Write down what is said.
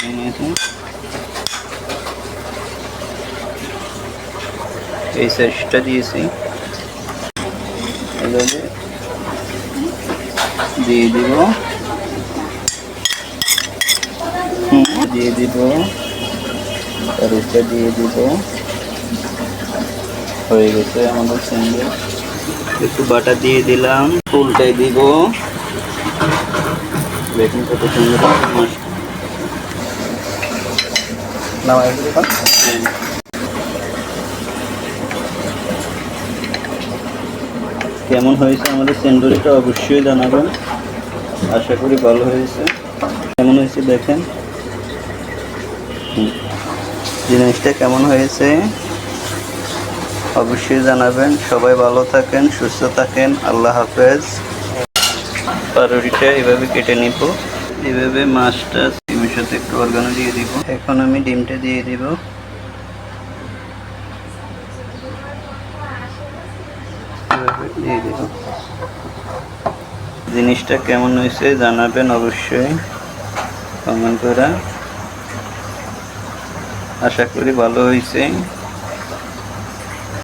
নিয়ে নিয়েছি। এই সাইজটা দিয়েছি, এভাবে দিয়ে দিব, দিয়ে দিব, আর এটা দিয়ে দিব। হয়ে গেছে আমাদের স্যান্ডউইচ। একটু বাটার দিয়ে দিলাম, উল্টাই দিব। দেখুন কত সুন্দর কেমন হয়েছে আমাদের স্যান্ডউইচটা অবশ্যই জানাবেন। আশা করি ভালো হয়েছে। কেমন হয়েছে দেখেন, জিনিসটা কেমন হয়েছে অবশ্যই জানাবেন। সবাই ভালো থাকেন, সুস্থ থাকেন। আল্লাহ হাফেজ। পাউরুটিটা এভাবে কেটে নিব, এভাবে মাছটা ডিমের সাথে একটু অর্গানো দিয়ে দিব। এখন আমি ডিমটা দিয়ে দিব। দিয়ে দিব। জিনিসটা কেমন হয়েছে জানাবেন অবশ্যই কমেন্ট করে। আশা করি ভালো হয়েছে।